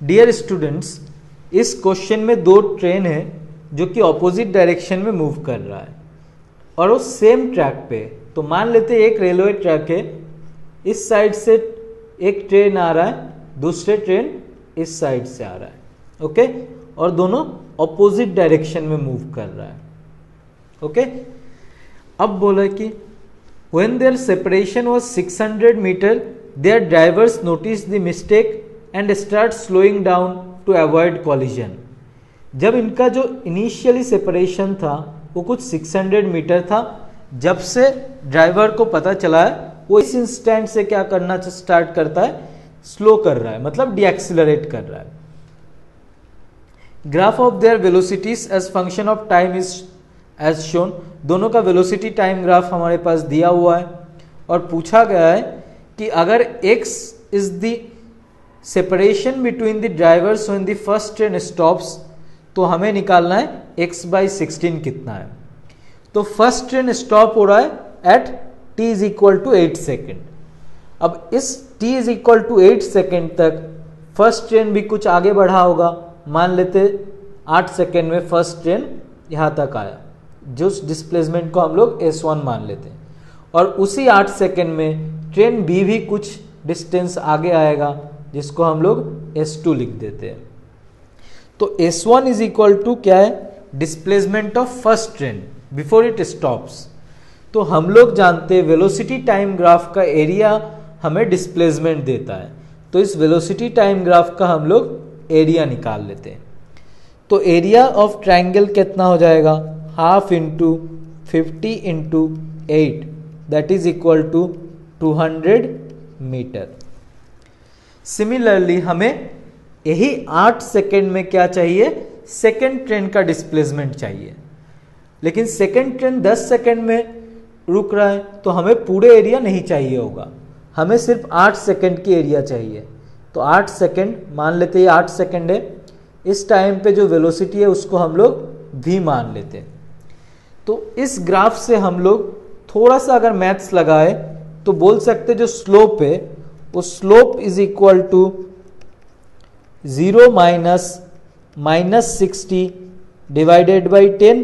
Dear students, इस question में दो ट्रेन है जो कि ऑपोजिट डायरेक्शन में मूव कर रहा है और वो सेम ट्रैक पे। तो मान लेते हैं एक रेलवे ट्रैक है, इस साइड से एक ट्रेन आ रहा है, दूसरे ट्रेन इस साइड से आ रहा है, ओके, और दोनों ऑपोजिट डायरेक्शन में मूव कर रहा है, ओके। अब बोला कि when their separation was 600 meter, their drivers noticed the mistake and start slowing down to avoid collision. जब इनका जो इनिशियली सेपरेशन था वो कुछ 600 मीटर था, जब से ड्राइवर को पता चला है वो इस इंस्टेंट से क्या करना स्टार्ट करता है, स्लो कर रहा है, मतलब डीएक्सिलरेट कर रहा है। Graph of their velocities as function of time is as shown. दोनों का वेलोसिटी टाइम ग्राफ हमारे पास दिया हुआ है और पूछा गया है कि अगर x is the separation between the drivers when the first train stops, तो हमें निकालना है x/16 कितना है। तो फर्स्ट ट्रेन स्टॉप हो रहा है at t is equal to 8 second. अब इस t is equal to 8 second तक फर्स्ट ट्रेन भी कुछ आगे बढ़ा होगा, मान लेते 8 सेकेंड में फर्स्ट ट्रेन यहां तक आया, जो डिस्प्लेसमेंट को हम लोग S1 मान लेते हैं, और उसी 8 सेकेंड में ट्रेन B भी कुछ डिस्टेंस आगे आएगा जिसको हम लोग S2 लिख देते हैं। तो S1 इज इक्वल टू क्या है, displacement of first train before it stops. तो हम लोग जानते हैं वेलोसिटी टाइम ग्राफ का एरिया हमें डिस्प्लेसमेंट देता है, तो इस वेलोसिटी टाइम ग्राफ का हम लोग एरिया निकाल लेते हैं। तो एरिया ऑफ ट्रायंगल कितना हो जाएगा, half into 50 into 8 that is equal to 200 metre. Similarly हमें यही 8 सेकेंड में क्या चाहिए, सेकेंड ट्रेन का डिस्प्लेसमेंट चाहिए, लेकिन सेकेंड ट्रेन 10 सेकेंड में रुक रहा है तो हमें पूरे एरिया नहीं चाहिए होगा, हमें सिर्फ 8 सेकेंड की एरिया चाहिए। तो 8 सेकेंड मान लेते हैं, 8 सेकेंड है, इस टाइम पे जो वेलोसिटी है उसको हम लोग v मान लेते हैं। तो इस ग्राफ से हम लोग थोड़ा सा अगर मैथ्स लगाए तो बोल सकते जो स्लोप है वो slope is equal to 0 minus 60 divided by 10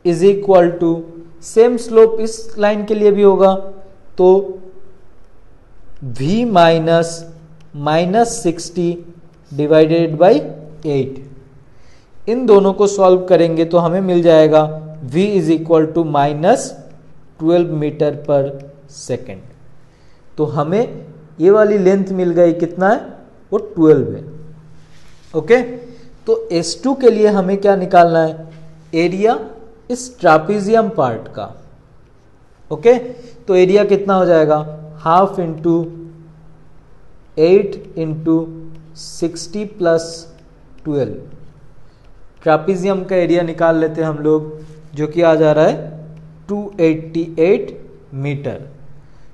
is equal to, same slope इस लाइन के लिए भी होगा, तो v माइनस 60 डिवाइडेड बाई 8। इन दोनों को सॉल्व करेंगे तो हमें मिल जाएगा v is equal to -12 metre per second. तो हमें ये वाली लेंथ मिल गई, कितना है वो 12 है, ओके। तो S2 के लिए हमें क्या निकालना है, एरिया इस ट्रापीजियम पार्ट का, ओके। तो एरिया कितना हो जाएगा, हाफ इंटू 8 इंटू 60 प्लस 12। ट्रापीजियम का एरिया निकाल लेते हैं हम लोग, जो कि आ जा रहा है 288 मीटर।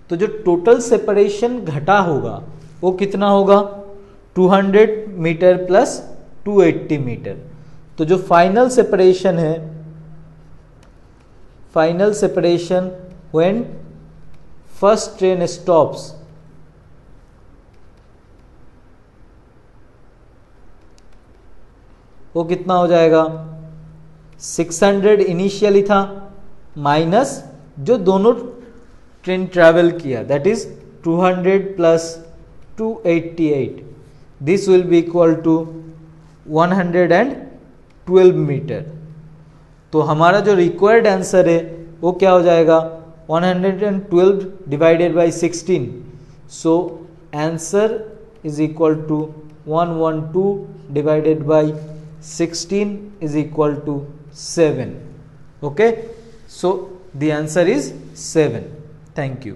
तो जो टोटल सेपरेशन घटा होगा वो कितना होगा, 200 मीटर प्लस 280 मीटर। तो जो फाइनल सेपरेशन है, final separation when first train stops, वो कितना हो जाएगा, 600 इनिशियली था माइनस जो दोनों ट्रेन ट्रैवल किया that is 200 plus 288, this will be equal to 112 metre. तो हमारा जो रिक्वायर्ड आंसर है वो क्या हो जाएगा, 112 divided by 16, so answer is equal to 112 divided by 16 is equal to 7. Okay, so the answer is 7. Thank you.